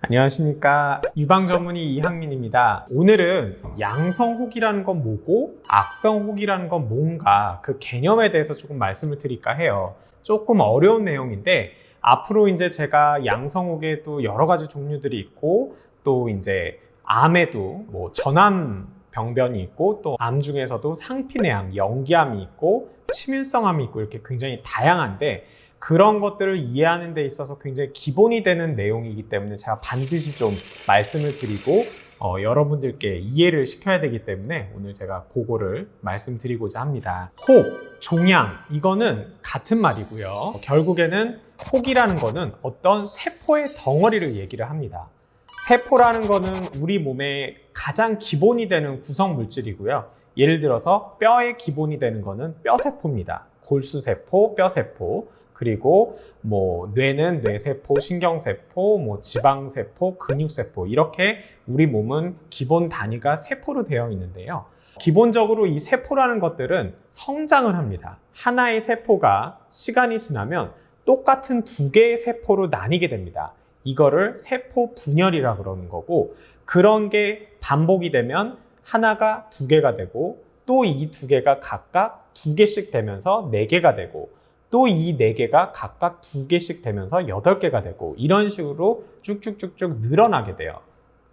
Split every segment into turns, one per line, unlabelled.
안녕하십니까. 유방 전문의 이항민입니다. 오늘은 양성호기라는 건 뭐고 악성호기라는 건 뭔가 그 개념에 대해서 조금 말씀을 드릴까 해요. 조금 어려운 내용인데 앞으로 이제 제가 양성호기에도 여러 가지 종류들이 있고 또 이제 암에도 뭐 전암 병변이 있고 또 암 중에서도 상피내암, 연기암이 있고 치밀성암이 있고 이렇게 굉장히 다양한데 그런 것들을 이해하는 데 있어서 굉장히 기본이 되는 내용이기 때문에 제가 반드시 좀 말씀을 드리고 여러분들께 이해를 시켜야 되기 때문에 오늘 제가 그거를 말씀드리고자 합니다. 혹, 종양, 이거는 같은 말이고요. 결국에는 혹이라는 거는 어떤 세포의 덩어리를 얘기를 합니다. 세포라는 거는 우리 몸의 가장 기본이 되는 구성 물질이고요. 예를 들어서 뼈의 기본이 되는 거는 뼈세포입니다. 골수세포, 뼈세포. 그리고 뭐 뇌는 뇌세포, 신경세포, 뭐 지방세포, 근육세포 이렇게 우리 몸은 기본 단위가 세포로 되어 있는데요. 기본적으로 이 세포라는 것들은 성장을 합니다. 하나의 세포가 시간이 지나면 똑같은 두 개의 세포로 나뉘게 됩니다. 이거를 세포 분열이라고 그러는 거고 그런 게 반복이 되면 하나가 두 개가 되고 또 이 두 개가 각각 두 개씩 되면서 네 개가 되고 또 이 네 개가 각각 두 개씩 되면서 8개가 되고 이런 식으로 쭉쭉쭉쭉 늘어나게 돼요.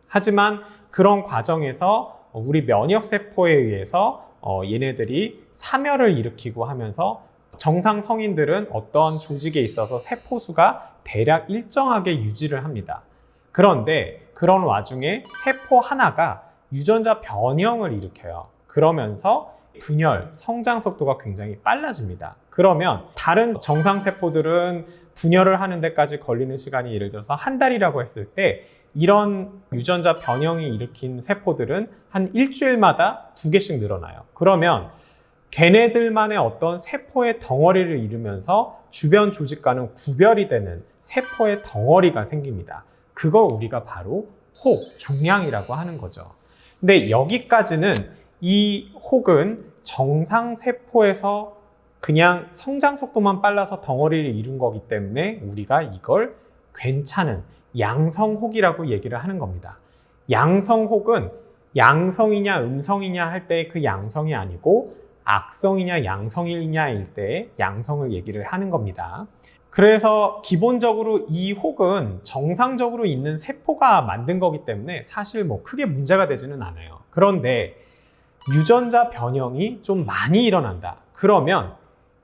하지만 그런 과정에서 우리 면역세포에 의해서 얘네들이 사멸을 일으키고 하면서 정상 성인들은 어떤 조직에 있어서 세포수가 대략 일정하게 유지를 합니다. 그런데 그런 와중에 세포 하나가 유전자 변형을 일으켜요. 그러면서 분열, 성장 속도가 굉장히 빨라집니다. 그러면 다른 정상세포들은 분열을 하는 데까지 걸리는 시간이 예를 들어서 한 달이라고 했을 때 이런 유전자 변형이 일으킨 세포들은 한 일주일마다 2개씩 늘어나요. 그러면 걔네들만의 어떤 세포의 덩어리를 이루면서 주변 조직과는 구별이 되는 세포의 덩어리가 생깁니다. 그거 우리가 바로 혹, 종양이라고 하는 거죠. 근데 여기까지는 이 혹은 정상세포에서 그냥 성장 속도만 빨라서 덩어리를 이룬 거기 때문에 우리가 이걸 괜찮은 양성혹이라고 얘기를 하는 겁니다. 양성혹은 양성이냐 음성이냐 할 때 그 양성이 아니고 악성이냐 양성이냐일 때 양성을 얘기를 하는 겁니다. 그래서 기본적으로 이 혹은 정상적으로 있는 세포가 만든 거기 때문에 사실 뭐 크게 문제가 되지는 않아요. 그런데 유전자 변형이 좀 많이 일어난다. 그러면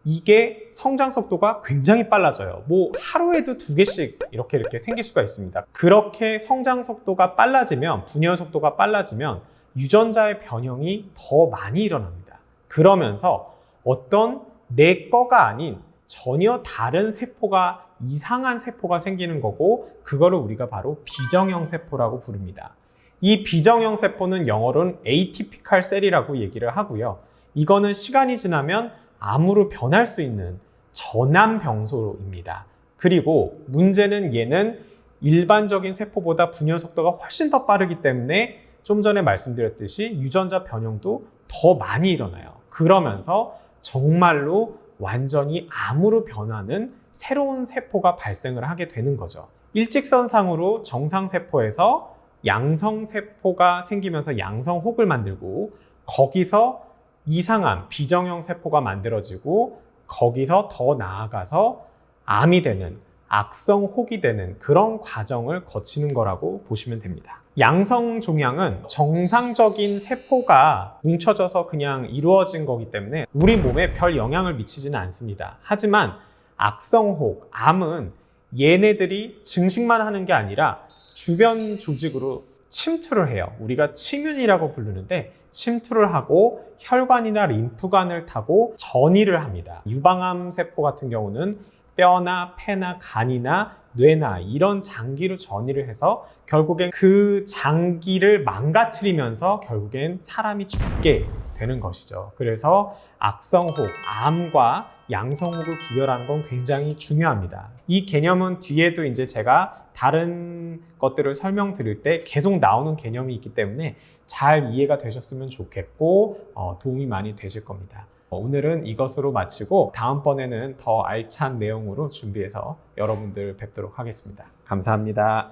이게 성장 속도가 굉장히 빨라져요. 뭐 하루에도 2개씩 이렇게 생길 수가 있습니다. 그렇게 성장 속도가 빨라지면, 분열 속도가 빨라지면 유전자의 변형이 더 많이 일어납니다. 그러면서 어떤 내 거가 아닌 전혀 다른 세포가, 이상한 세포가 생기는 거고 그거를 우리가 바로 비정형 세포라고 부릅니다. 이 비정형 세포는 영어로는 atypical cell이라고 얘기를 하고요. 이거는 시간이 지나면 암으로 변할 수 있는 전암병소입니다. 그리고 문제는 얘는 일반적인 세포보다 분열 속도가 훨씬 더 빠르기 때문에 좀 전에 말씀드렸듯이 유전자 변형도 더 많이 일어나요. 그러면서 정말로 완전히 암으로 변하는 새로운 세포가 발생을 하게 되는 거죠. 일직선상으로 정상세포에서 양성세포가 생기면서 양성혹을 만들고 거기서 이상한 비정형 세포가 만들어지고 거기서 더 나아가서 암이 되는 악성혹이 되는 그런 과정을 거치는 거라고 보시면 됩니다. 양성종양은 정상적인 세포가 뭉쳐져서 그냥 이루어진 거기 때문에 우리 몸에 별 영향을 미치지는 않습니다. 하지만 악성혹, 암은 얘네들이 증식만 하는 게 아니라 주변 조직으로 침투를 해요. 우리가 침윤이라고 부르는데 침투를 하고 혈관이나 림프관을 타고 전이를 합니다. 유방암 세포 같은 경우는 뼈나 폐나 간이나 뇌나 이런 장기로 전이를 해서 결국엔 그 장기를 망가뜨리면서 결국엔 사람이 죽게 되는 것이죠. 그래서 악성혹, 암과 양성혹을 구별하는 건 굉장히 중요합니다. 이 개념은 뒤에도 이제 제가 다른 것들을 설명드릴 때 계속 나오는 개념이 있기 때문에 잘 이해가 되셨으면 좋겠고 도움이 많이 되실 겁니다. 오늘은 이것으로 마치고 다음번에는 더 알찬 내용으로 준비해서 여러분들 뵙도록 하겠습니다. 감사합니다.